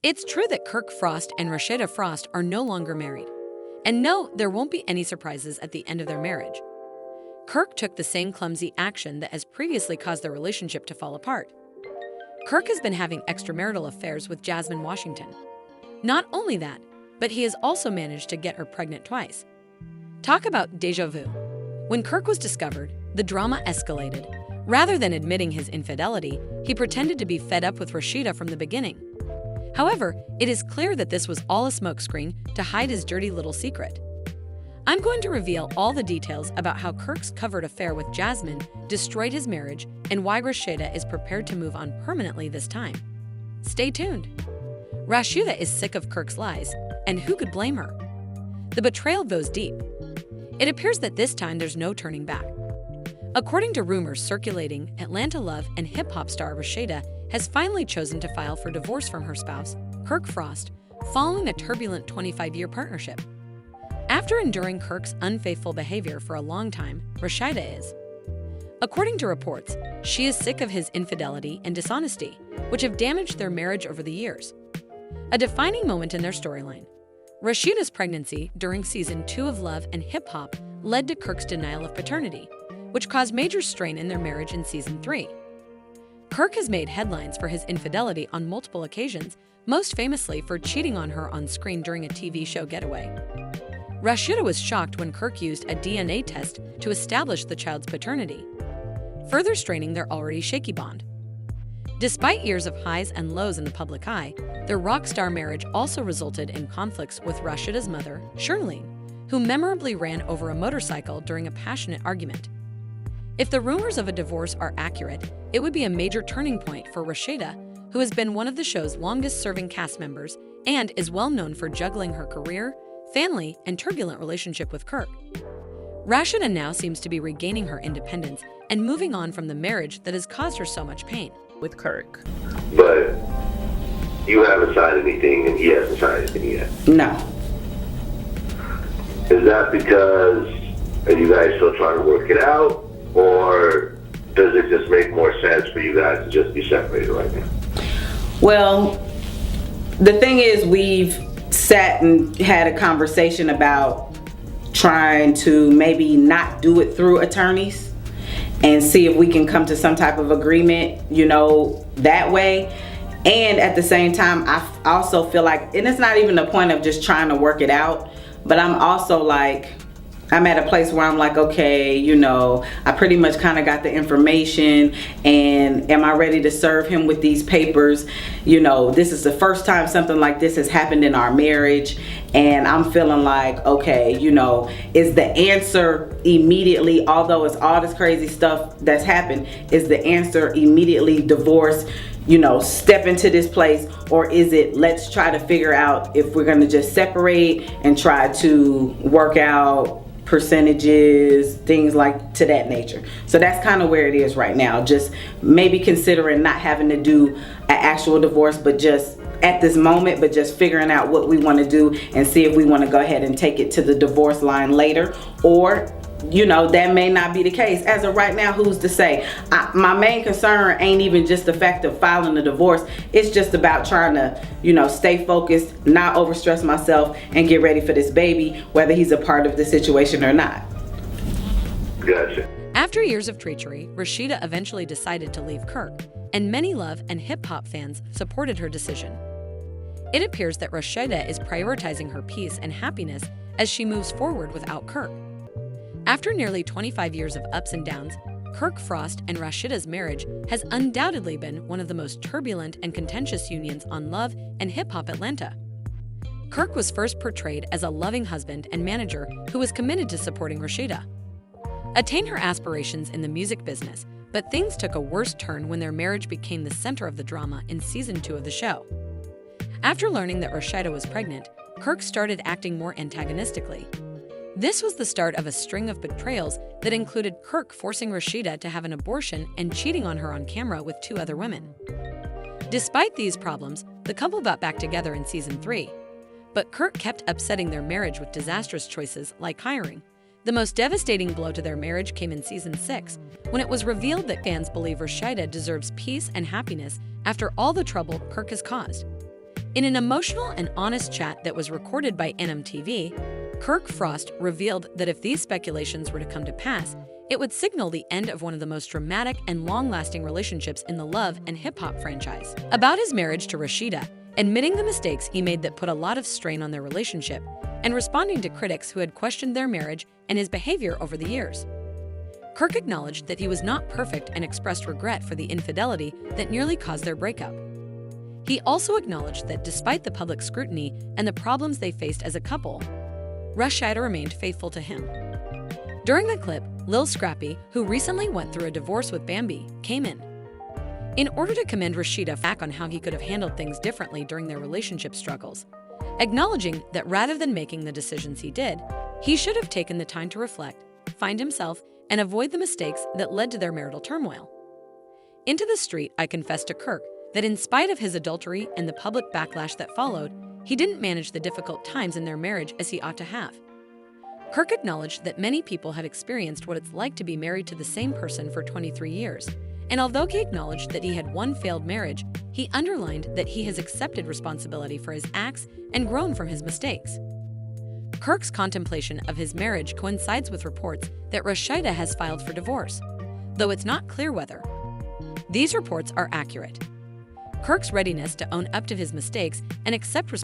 It's true that Kirk Frost and Rasheeda Frost are no longer married. And no, there won't be any surprises at the end of their marriage. Kirk took the same clumsy action that has previously caused their relationship to fall apart. Kirk has been having extramarital affairs with Jasmine Washington. Not only that, but he has also managed to get her pregnant twice. Talk about déjà vu. When Kirk was discovered, the drama escalated. Rather than admitting his infidelity, he pretended to be fed up with Rasheeda from the beginning. However, it is clear that this was all a smokescreen to hide his dirty little secret. I'm going to reveal all the details about how Kirk's covert affair with Jasmine destroyed his marriage and why Rasheeda is prepared to move on permanently this time. Stay tuned. Rasheeda is sick of Kirk's lies, and who could blame her? The betrayal goes deep. It appears that this time there's no turning back. According to rumors circulating, Atlanta love and hip-hop star Rasheeda has finally chosen to file for divorce from her spouse, Kirk Frost, following a turbulent 25-year partnership. After enduring Kirk's unfaithful behavior for a long time, Rasheeda is. According to reports, she is sick of his infidelity and dishonesty, which have damaged their marriage over the years. A defining moment in their storyline. Rasheeda's pregnancy during season 2 of Love and Hip Hop led to Kirk's denial of paternity, which caused major strain in their marriage in season 3. Kirk has made headlines for his infidelity on multiple occasions, most famously for cheating on her on screen during a TV show getaway. Rasheeda was shocked when Kirk used a DNA test to establish the child's paternity, further straining their already shaky bond. Despite years of highs and lows in the public eye, their rock star marriage also resulted in conflicts with Rasheeda's mother, Shirlene, who memorably ran over a motorcycle during a passionate argument. If the rumors of a divorce are accurate, it would be a major turning point for Rasheeda, who has been one of the show's longest-serving cast members and is well known for juggling her career, family, and turbulent relationship with Kirk. Rasheeda now seems to be regaining her independence and moving on from the marriage that has caused her so much pain. With Kirk. But you haven't signed anything and he hasn't signed anything yet. No. Is that because are you guys still trying to work it out? Or does it just make more sense for you guys to just be separated right now? Well, the thing is, we've sat and had a conversation about trying to maybe not do it through attorneys and see if we can come to some type of agreement, that way. And at the same time, I also feel like, and it's not even the point of just trying to work it out, but I'm also like, I'm at a place where I'm like, okay, I pretty much kind of got the information, and am I ready to serve him with these papers? This is the first time something like this has happened in our marriage, and I'm feeling like, okay, is the answer immediately, although it's all this crazy stuff that's happened, is the answer immediately divorce, step into this place, or is it let's try to figure out if we're going to just separate and try to work out percentages, things like to that nature. So that's kind of where it is right now. Just maybe considering not having to do an actual divorce, but just at this moment, but just figuring out what we want to do and see if we want to go ahead and take it to the divorce line later, or that may not be the case. As of right now, who's to say? My main concern ain't even just the fact of filing the divorce. It's just about trying to, stay focused, not overstress myself, and get ready for this baby, whether he's a part of the situation or not. Gotcha. After years of treachery, Rasheeda eventually decided to leave Kirk, and many Love and hip-hop fans supported her decision. It appears that Rasheeda is prioritizing her peace and happiness as she moves forward without Kirk. After nearly 25 years of ups and downs, Kirk Frost and Rasheeda's marriage has undoubtedly been one of the most turbulent and contentious unions on Love and Hip Hop Atlanta. Kirk was first portrayed as a loving husband and manager who was committed to supporting Rasheeda, attain her aspirations in the music business, but things took a worse turn when their marriage became the center of the drama in season 2 of the show. After learning that Rasheeda was pregnant, Kirk started acting more antagonistically. This was the start of a string of betrayals that included Kirk forcing Rasheeda to have an abortion and cheating on her on camera with 2 other women. Despite these problems, the couple got back together in season 3. But Kirk kept upsetting their marriage with disastrous choices like hiring. The most devastating blow to their marriage came in season 6, when it was revealed that fans believe Rasheeda deserves peace and happiness after all the trouble Kirk has caused. In an emotional and honest chat that was recorded by NMTV, Kirk Frost revealed that if these speculations were to come to pass, it would signal the end of one of the most dramatic and long-lasting relationships in the love and hip-hop franchise. About his marriage to Rasheeda, admitting the mistakes he made that put a lot of strain on their relationship, and responding to critics who had questioned their marriage and his behavior over the years. Kirk acknowledged that he was not perfect and expressed regret for the infidelity that nearly caused their breakup. He also acknowledged that despite the public scrutiny and the problems they faced as a couple, Rasheeda remained faithful to him. During the clip, Lil Scrappy, who recently went through a divorce with Bambi, came in order to commend Rasheeda back on how he could have handled things differently during their relationship struggles, acknowledging that rather than making the decisions he did, he should have taken the time to reflect, find himself, and avoid the mistakes that led to their marital turmoil. Into the street, I confessed to Kirk that in spite of his adultery and the public backlash that followed, he didn't manage the difficult times in their marriage as he ought to have. Kirk acknowledged that many people have experienced what it's like to be married to the same person for 23 years, and although he acknowledged that he had one failed marriage, he underlined that he has accepted responsibility for his acts and grown from his mistakes. Kirk's contemplation of his marriage coincides with reports that Rasheeda has filed for divorce, though it's not clear whether these reports are accurate. Kirk's readiness to own up to his mistakes and accept responsibility